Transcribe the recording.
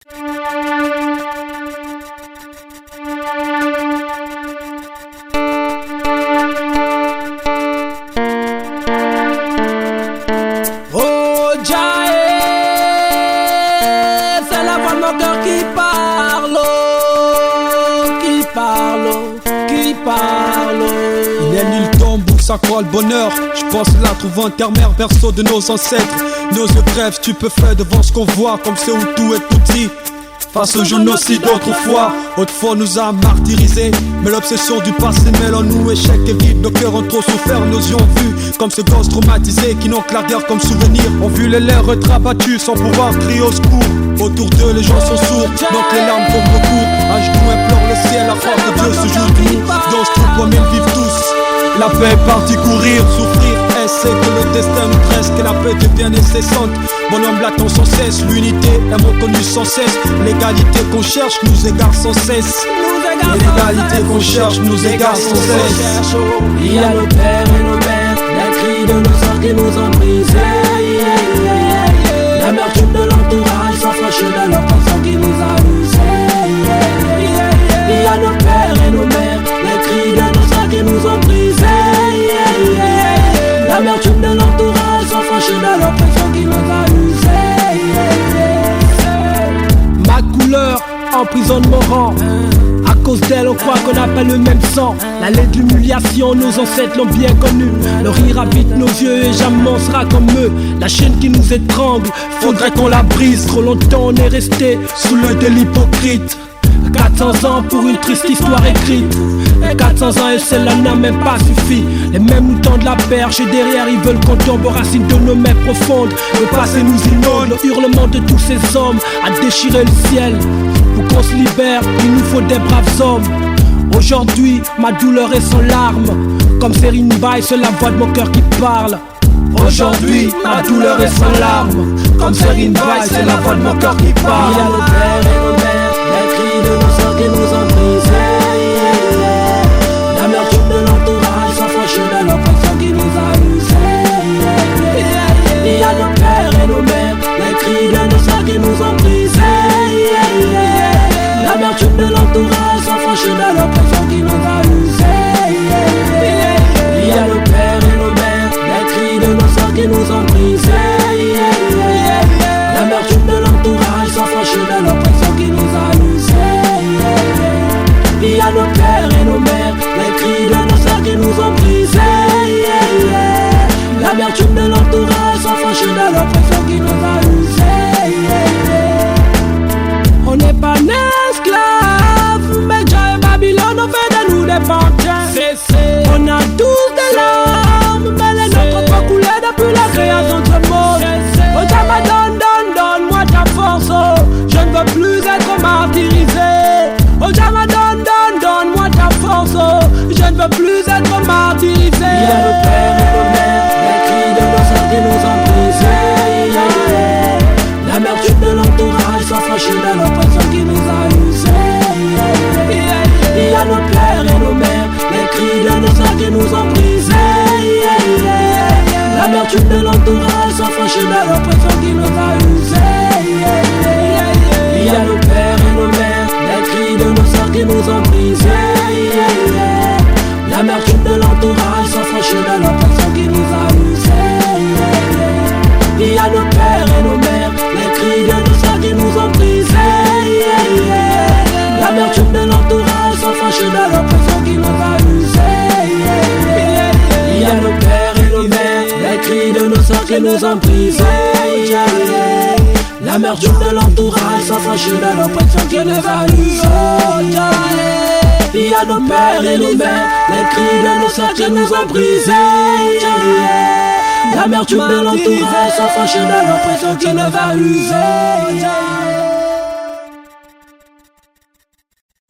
Oh Jae, c'est la voix de mon cœur qui parle, qui parle, qui parle. Il est l'île tombe où ça croit le bonheur. Je pense là trouve un terre-mère, berceau de nos ancêtres. Nos yeux crèvent, stupéfaits devant ce qu'on voit, comme c'est où tout est petit. Face au génocide d'autrefois, autrefois nous a martyrisés. Mais l'obsession du passé mêle en nous échec et vide. Nos cœurs ont trop souffert, nos yeux ont vu. Comme ce gosse traumatisé qui n'ont que la guerre comme souvenir. Ont vu les lèvres être abattus sans pouvoir crier au secours. Autour d'eux les gens sont sourds, donc les larmes tombent au cours. À genoux implore le ciel, la foi que Dieu se joue de nous. Dans ce trou comme ils vivent tous. La paix est partie courir, souffrir, c'est que le destin nous tresse, que la paix devient incessante. Bonhomme l'attend sans cesse, l'unité est reconnue sans cesse. L'égalité qu'on cherche nous égare sans cesse. L'égalité qu'on cherche nous égare sans cesse. Il y a nos pères et nos mères, les cris de nos sœurs qui nous ont brisés. L'amertume de l'entourage sans fâcher de leur pensant qui nous a usés. Il y a nos pères et nos mères, les cris de nos sœurs qui nous ont brisés. L'amertume de l'entourage sans fâcher de l'oppression qui nous a usés. Ma couleur emprisonne mon rang. À cause d'elle on croit qu'on appelle le même sang. La lettre de l'humiliation nos ancêtres l'ont bien connue. Le rire habite nos yeux et jamais on sera comme eux. La chaîne qui nous étrangle, faudrait qu'on la brise. Trop longtemps on est resté sous l'œil de l'hypocrite. 400 ans pour une triste histoire écrite. Et 400 ans et celle-là n'a même pas suffi. Les mêmes nous tendent la perche et derrière ils veulent qu'on tombe aux racines de nos mers profondes. Le passé nous inonde, le hurlement de tous ces hommes a déchiré le ciel. Pour qu'on se libère, il nous faut des braves hommes. Aujourd'hui, ma douleur est sans larmes. Comme Serine Baye, c'est la voix de mon cœur qui parle. Aujourd'hui, ma douleur est sans larmes. Comme Serine Baye, c'est la voix de mon cœur qui parle. Il y a nos pères et nos mères, les cris de nos sœurs qui nous ont brisés. L'amertume de l'entourage sans fâcher de l'oppression qui nous a usés. Il y a nos pères et nos mères, les cris de nos sœurs qui nous ont brisés. L'amertume de l'entourage sans fâcher de l'oppression qui nous a usés. Il y a nos pères et nos mères, les cris de nos sœurs qui nous ont brisés. L'amertume de l'entourage sans fâcher de l'oppression qui nous a usés. Il y a nos pères et nos mères, les cris de nos sœurs qui nous ont brisés. L'amertume de l'entourage sans fâcher de l'oppression qui nous a usés. On n'est pas esclaves, mais Jah et Babylone ont fait de nous des pantins. On a tous des larmes, mais les nôtres ont coulé depuis la création de ce monde. Oh Jah, donne-moi ta force, oh. Je ne veux plus être martyrisé. Oh Jah, donne-moi ta force, oh. Je ne veux plus être martyrisé. Il y a nos pères et nos mères, les cris de nos sœurs qui nous ont brisés. L'amertume de l'entourage sans fâcher de l'oppression qui nous a usés. Il y a nos pères et nos mères, les cris de nos sœurs qui nous ont brisés. L'amertume de l'entourage sans fâcher de l'oppression qui nous a usés. Il y a nos pères et nos mères, les cris de nos sœurs qui nous ont brisés. L'amertume de l'entourage sans fâcher de l'oppression qui nous a usés. Il y a nos pères et nos mères, les cris de nos sœurs qui nous ont brisés. L'amertume de l'entourage sans fâcher de l'oppression qui nous a usés. Il y a nos pères et nos mères, les cris de nos sœurs qui nous ont brisés. L'amertume de l'entourage sans fâcher de l'oppression qui nous a usés. Il y a nos pères et nos mères, les cris de nos sœurs qui nous ont brisés. L'amertume de l'entourage sans fâcher de l'oppression qui nous a usés.